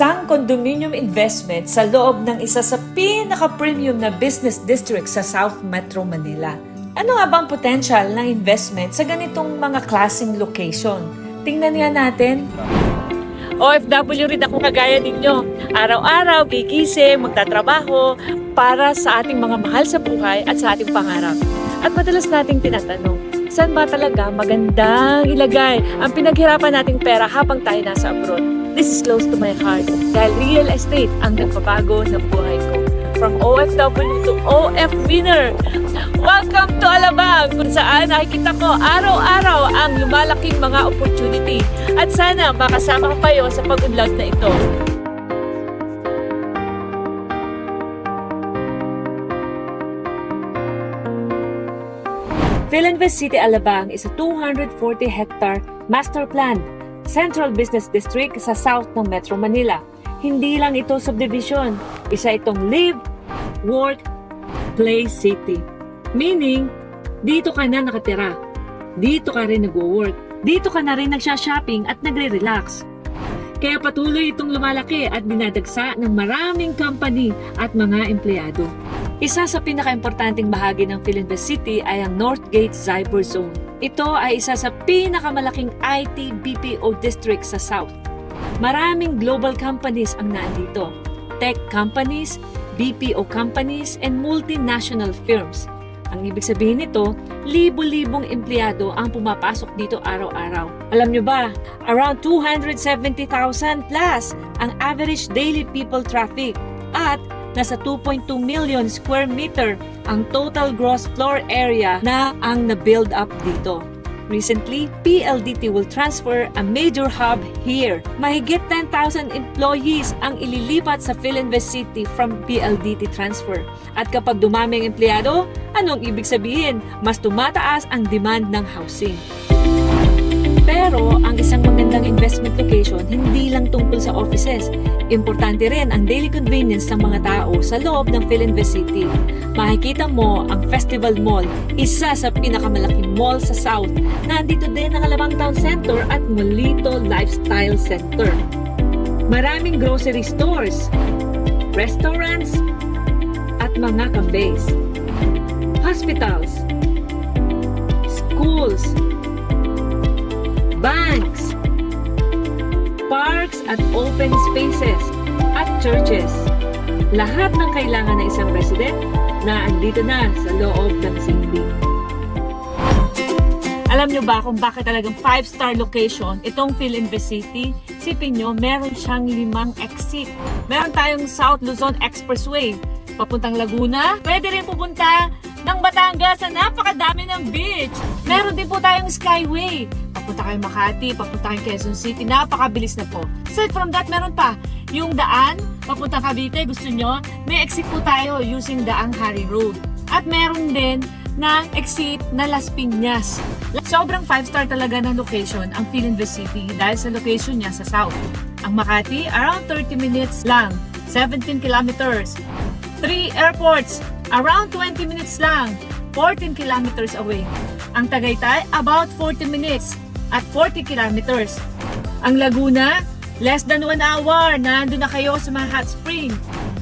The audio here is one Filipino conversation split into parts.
Isang condominium investment sa loob ng isa sa pinaka-premium na business district sa South Metro Manila. Ano nga bang potential ng investment sa ganitong mga klaseng location? Tingnan nga natin. OFW rin ako kagaya ninyo. Araw-araw, gigising, magtatrabaho para sa ating mga mahal sa buhay at sa ating pangarap. At madalas nating tinatanong, saan ba talaga magandang ilagay ang pinaghirapan nating pera habang tayo nasa abroad? This is close to my heart dahil real estate ang nagpabago ng buhay ko. From OFW to OF winner. Welcome to Alabang kung saan nakikita ko araw-araw ang lumalaking mga opportunity. At sana makasama ko kayo sa pag-unlad na ito. Philinvest City Alabang is a 240-hectare master planned Central Business District sa south ng Metro Manila. Hindi lang ito subdivision, isa itong live, work, play city. Meaning, dito ka na nakatira, dito ka rin nag-work, dito ka na rin nagsha-shopping at nagre-relax. Kaya patuloy itong lumalaki at dinadagsa ng maraming company at mga empleyado. Isa sa pinaka-importanting bahagi ng Philinvest City ay ang Northgate Cyber Zone. Ito ay isa sa pinakamalaking IT BPO district sa South. Maraming global companies ang nandito. Tech companies, BPO companies, and multinational firms. Ang ibig sabihin nito, libo-libong empleyado ang pumapasok dito araw-araw. Alam nyo ba, around 270,000 plus ang average daily people traffic at nasa 2.2 million square meter ang total gross floor area na ang na-build up dito. Recently, PLDT will transfer a major hub here. Mahigit 10,000 employees ang ililipat sa Philinvest City from PLDT transfer. At kapag dumami ang empleyado, anong ibig sabihin? Mas tumataas ang demand ng housing. Pero ang isang magandang investment location hindi lang tungkol sa offices. Importante rin ang daily convenience ng mga tao sa loob ng Philinvest City. Makikita mo ang Festival Mall, isa sa pinakamalaking mall sa South. Nandito din ang Alabang Town Center at Molito Lifestyle Center. Maraming grocery stores, restaurants, at mga cafes. Hospitals, schools, banks, parks at open spaces, at churches. Lahat ng kailangan ng isang resident na andito na sa loob ng city. Alam nyo ba kung bakit talagang 5-star location itong Philinvest City? Sipin nyo, meron siyang 5 exit. Meron tayong South Luzon Expressway, papuntang Laguna. Pwede rin pupunta ng Batangas na napakadami ng beach. Meron din po tayong Skyway. Papunta kayong Makati, papunta kayong Quezon City, napakabilis na po. Aside from that, meron pa yung daan, papuntang Cavite, gusto nyo, may exit po tayo using daang Harry Road. At meron din ng exit na Las Piñas. Sobrang 5-star talaga ng location ang Philinvest City dahil sa location niya sa South. Ang Makati, around 30 minutes lang, 17 kilometers. 3 airports, around 20 minutes lang, 14 kilometers away. Ang Tagaytay, about 40 minutes at 40 kilometers. Ang Laguna, less than 1 hour, nandun na kayo sa mga hot spring.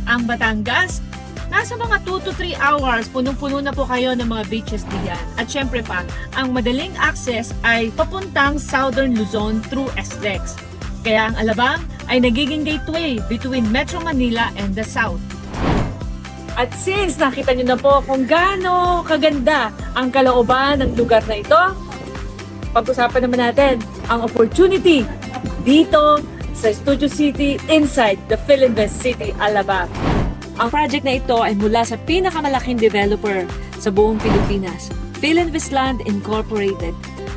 Ang Batangas, nasa mga 2 to 3 hours, punong-puno na po kayo ng mga beaches diyan. At syempre pa, ang madaling access ay papuntang Southern Luzon through SLEX. Kaya ang Alabang ay nagiging gateway between Metro Manila and the South. At since nakita nyo na po kung gaano kaganda ang kalooban ng lugar na ito, pag-usapan naman natin ang opportunity dito sa Studio City inside the Philinvest City, Alabang. Ang project na ito ay mula sa pinakamalaking developer sa buong Pilipinas, Philinvest Land Incorporated.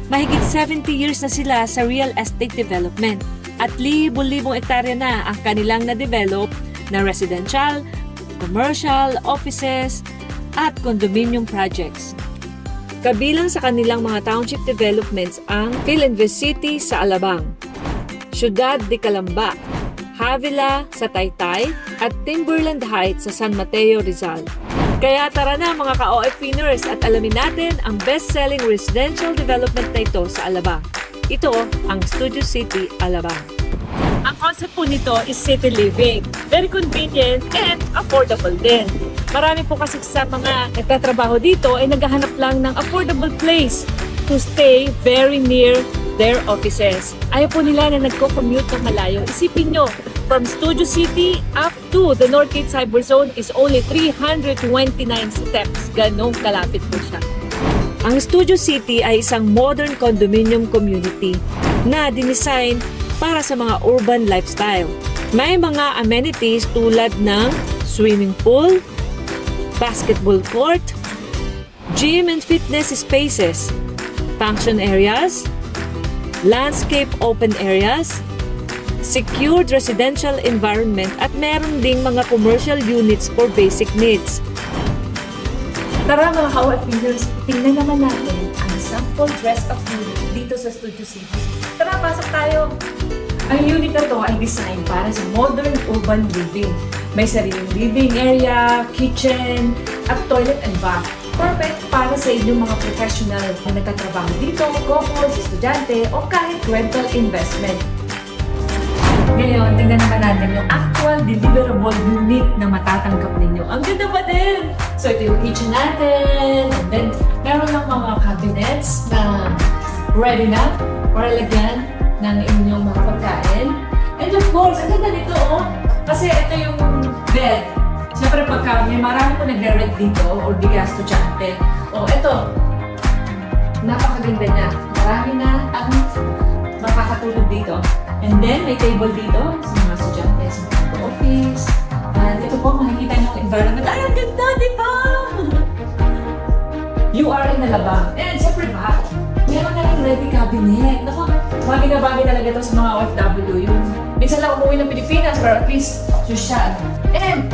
Mahigit 70 years na sila sa real estate development at libo-libong ektarya na ang kanilang na-develop na residential, commercial, offices, at condominium projects. Kabilang sa kanilang mga township developments ang Philinvest City sa Alabang, Ciudad de Calamba, Havila sa Taytay, at Timberland Heights sa San Mateo, Rizal. Kaya tara na mga ka-OF-winners at alamin natin ang best-selling residential development na ito sa Alabang. Ito ang Studio City, Alabang. Ang concept po nito is city living. Very convenient and affordable din. Marami po kasi sa mga nagtatrabaho dito ay naghahanap lang ng affordable place to stay very near their offices. Ayaw po nila na nagko-commute ng malayo. Isipin nyo, from Studio City up to the Northgate Cyber Zone is only 329 steps. Ganong kalapit po siya. Ang Studio City ay isang modern condominium community na dinesign para sa mga urban lifestyle. May mga amenities tulad ng swimming pool, basketball court, gym and fitness spaces, function areas, landscape open areas, secured residential environment at meron ding mga commercial units for basic needs. Tara mga ka-OFWers, tingnan naman natin ang sample dress-up unit dito sa Studio City. Tara, pasok tayo! Ang unit na to ay design para sa modern urban living. May sariling living area, kitchen, at toilet and bath. Perfect para sa inyong mga professional na nagtatrabaho dito, couples, estudyante, o kahit rental investment. Ngayon, tingnan naman natin yung actual deliverable unit na matatanggap ninyo. Ang ganda ba din? So, ito yung kitchen natin. And then, meron lang mga cabinets na ready na para lagyan ng inyong mga pagkain. And of course, ang ganda nito, oh. Kasi ito yung bed. Siyempre, pagka may marami po nagre-rent dito or di ka estudyante. Oh, ito. Napakaganda niya. Marami na ang makakatulog dito. And then, may table dito sa mga estudyante, sa mga office. And ito po, makikita niyo ang environment. Ay, ang ganda, di ba? You are in Alabang. And siyempre ba, meron na rin ready cabinet. Naku, bagay na bagay talaga ito sa mga OFW. Yung minsan lang umuwi ng Pilipinas, pero at least, social. And,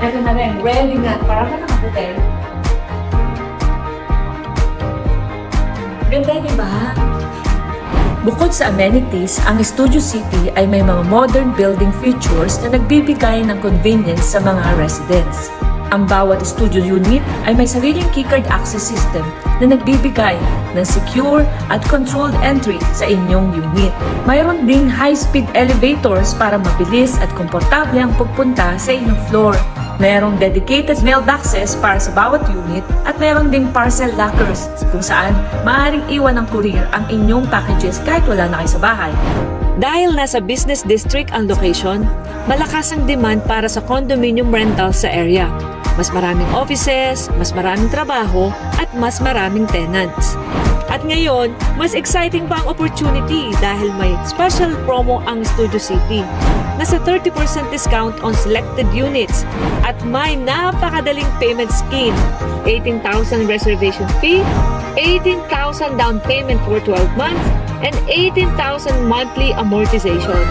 eto na rin, ready na. Parang ka nakahotel. Ganda, di ba? Bukod sa amenities, ang Studio City ay may mga modern building features na nagbibigay ng convenience sa mga residents. Ang bawat studio unit ay may sariling keycard access system na nagbibigay ng secure at controlled entry sa inyong unit. Mayroon ding high-speed elevators para mabilis at komportable ang pagpunta sa inyong floor. Mayroong dedicated mail access para sa bawat unit at mayroon ding parcel lockers kung saan maaaring iwan ng courier ang inyong packages kahit wala na kayo sa bahay. Dahil nasa business district ang location, malakas ang demand para sa condominium rental sa area. Mas maraming offices, mas maraming trabaho, at mas maraming tenants. At ngayon, mas exciting pa ang opportunity dahil may special promo ang Studio City. Nasa 30% discount on selected units at may napakadaling payment scheme. 18,000 reservation fee, 18,000 down payment for 12 months, and 18,000 monthly amortization.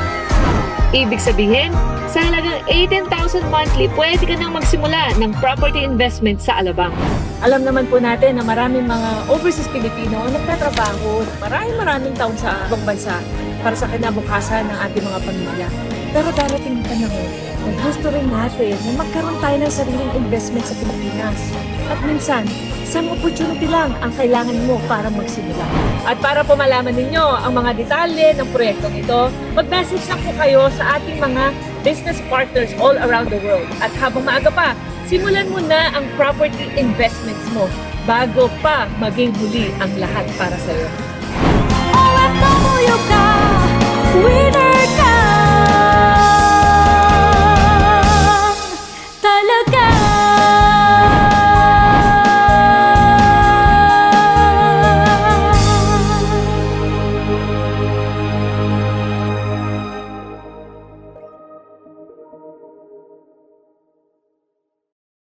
Ibig sabihin, sa halagang 18,000 monthly, pwede ka nang magsimula ng property investment sa Alabang. Alam naman po natin na maraming mga overseas Pilipino nagtatrabaho maraming taon sa ibang bansa para sa kinabukasan ng ating mga pamilya. Pero darating ang panahon na gusto rin natin na magkaroon tayo ng sariling investment sa Pilipinas. At minsan, isang opportunity lang ang kailangan mo para magsimula. At para po malaman ninyo ang mga detalye ng proyektong ito, mag-message lang po kayo sa ating mga business partners all around the world. At habang maaga pa, simulan mo na ang property investments mo bago pa maging huli ang lahat para sa iyo. OFW ka, winner!